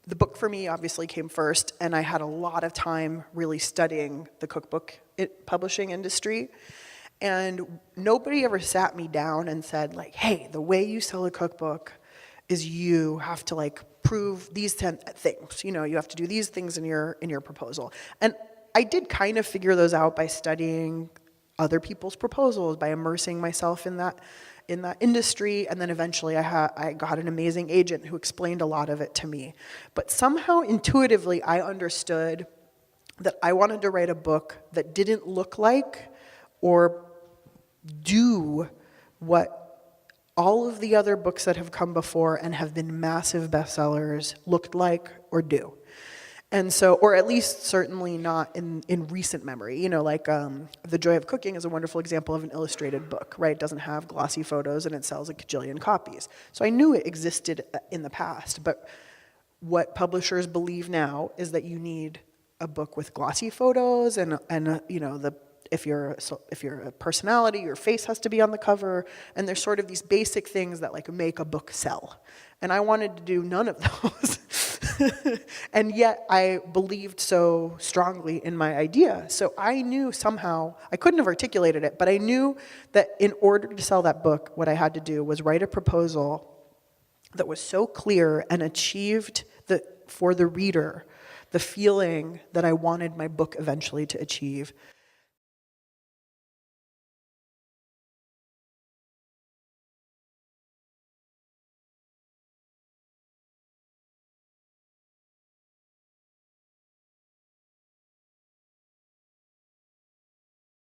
the book for me obviously came first, and I had a lot of time really studying the cookbook publishing industry. And nobody ever sat me down and said, like, hey, the way you sell a cookbook is you have to like prove these 10 things. You know, you have to do these things in your proposal. And I did kind of figure those out by studying other people's proposals, by immersing myself in that industry, and then eventually I got an amazing agent who explained a lot of it to me. But somehow intuitively I understood that I wanted to write a book that didn't look like or do what all of the other books that have come before and have been massive bestsellers looked like or do. And so, or at least certainly not in recent memory. You know, like The Joy of Cooking is a wonderful example of an illustrated book, right? It doesn't have glossy photos and it sells a cajillion copies. So I knew it existed in the past, but what publishers believe now is that you need a book with glossy photos and you know, if you're a personality, your face has to be on the cover, and there's sort of these basic things that like make a book sell. And I wanted to do none of those. And yet I believed so strongly in my idea. So I knew somehow, I couldn't have articulated it, but I knew that in order to sell that book, what I had to do was write a proposal that was so clear and achieved for the reader the feeling that I wanted my book eventually to achieve.